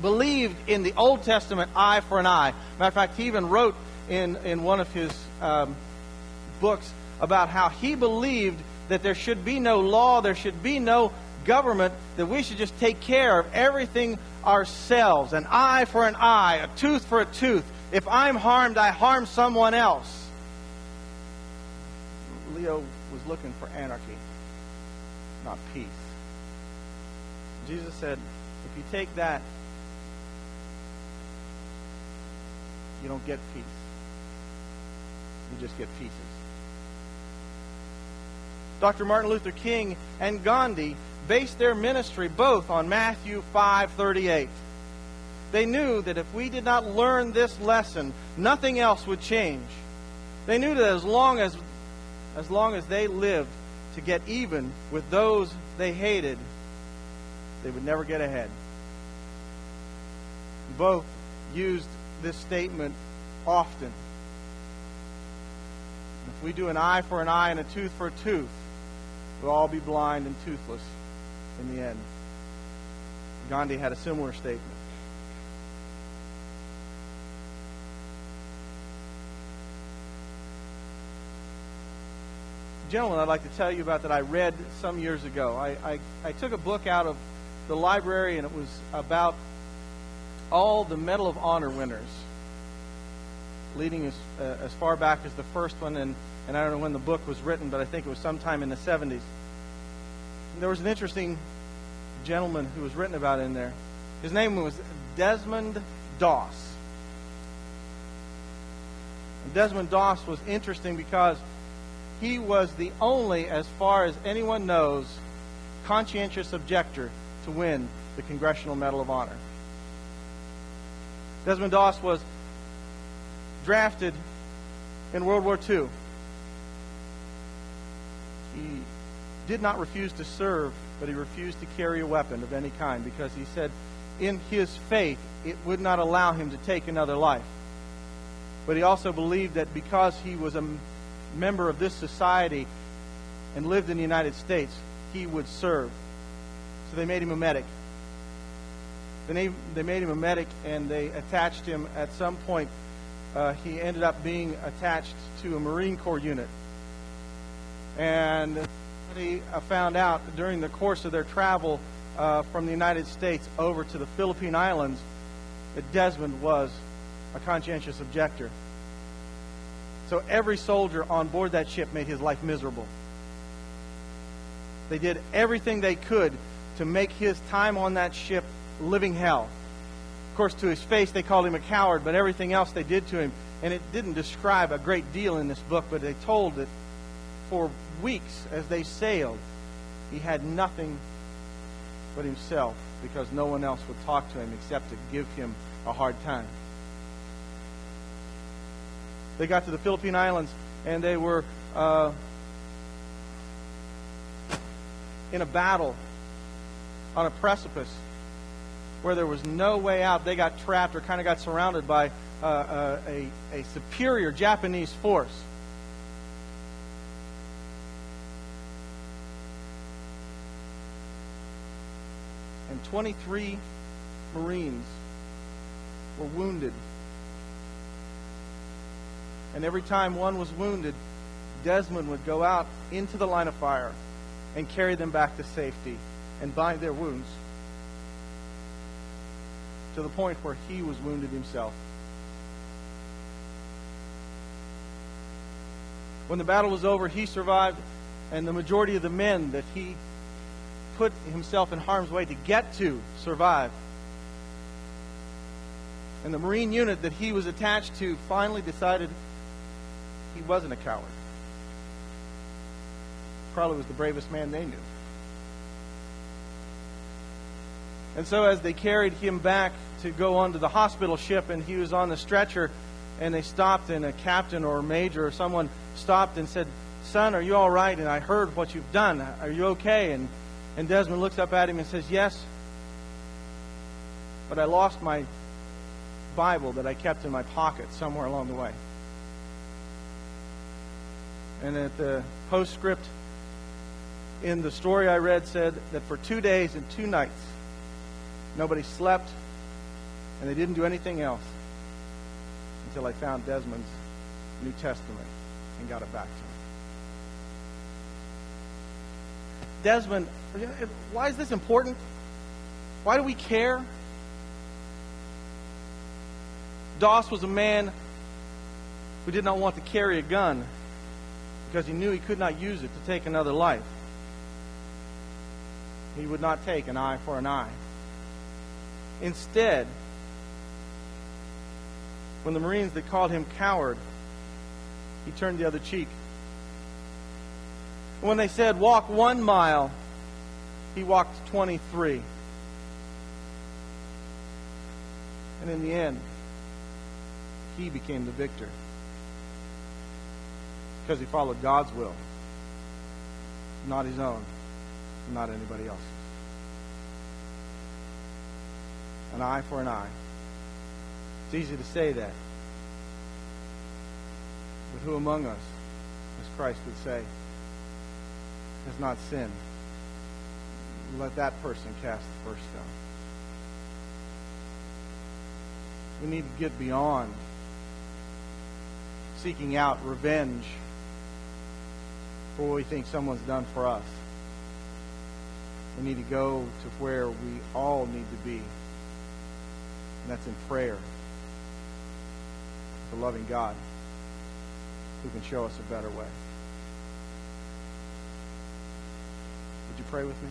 believed in the Old Testament eye for an eye. Matter of fact, he even wrote in one of his books about how he believed that there should be no law, there should be no government, that we should just take care of everything ourselves. An eye for an eye, a tooth for a tooth. If I'm harmed, I harm someone else. Leo was looking for anarchy, not peace. Jesus said, if you take that, you don't get peace. You just get pieces. Dr. Martin Luther King and Gandhi based their ministry both on Matthew 5:38. They knew that if we did not learn this lesson, nothing else would change. They knew that as long as they lived to get even with those they hated, they would never get ahead. Both used this statement often. If we do an eye for an eye and a tooth for a tooth, we'll all be blind and toothless in the end. Gandhi had a similar statement. Gentlemen, I'd like to tell you about that I read some years ago. I took a book out of the library, and it was about all the Medal of Honor winners, leading as far back as the first one, and I don't know when the book was written, but I think it was sometime in the 70s. And there was an interesting gentleman who was written about in there. His name was Desmond Doss. And Desmond Doss was interesting because he was the only, as far as anyone knows, conscientious objector to win the Congressional Medal of Honor. Desmond Doss was drafted in World War II. He did not refuse to serve, but he refused to carry a weapon of any kind because he said in his faith it would not allow him to take another life. But he also believed that because he was a member of this society and lived in the United States, he would serve. So they made him a medic. They made him a medic, and they attached him at some point. He ended up being attached to a Marine Corps unit. And he found out during the course of their travel from the United States over to the Philippine Islands that Desmond was a conscientious objector. So every soldier on board that ship made his life miserable. They did everything they could to make his time on that ship living hell. Of course, to his face, they called him a coward, but everything else they did to him, and it didn't describe a great deal in this book, but they told that for weeks as they sailed, he had nothing but himself because no one else would talk to him except to give him a hard time. They got to the Philippine Islands, and they were in a battle on a precipice where there was no way out. They got trapped or kind of got surrounded by a superior Japanese force. And 23 Marines were wounded. And every time one was wounded, Desmond would go out into the line of fire and carry them back to safety and bind their wounds, to the point where he was wounded himself. When the battle was over, he survived, and the majority of the men that he put himself in harm's way to get to survived. And the Marine unit that he was attached to finally decided he wasn't a coward. Probably was the bravest man they knew. And so as they carried him back to go onto the hospital ship, and he was on the stretcher, and they stopped, and a captain or a major or someone stopped and said, "Son, are you all right? And I heard what you've done. Are you okay?" And Desmond looks up at him and says, "Yes, but I lost my Bible that I kept in my pocket somewhere along the way." And at the postscript in the story I read said that for 2 days and 2 nights, Nobody slept, and they didn't do anything else until they found Desmond's New Testament and got it back to him. Desmond, why is this important? Why do we care? Doss was a man who did not want to carry a gun because he knew he could not use it to take another life. He would not take an eye for an eye. Instead, when the Marines that called him coward, he turned the other cheek. When they said, walk 1 mile, he walked 23. And in the end, he became the victor. Because he followed God's will, not his own, not anybody else's. An eye for an eye. It's easy to say that. But who among us, as Christ would say, has not sinned? Let that person cast the first stone. We need to get beyond seeking out revenge for what we think someone's done for us. We need to go to where we all need to be, and that's in prayer. The loving God who can show us a better way. Would you pray with me?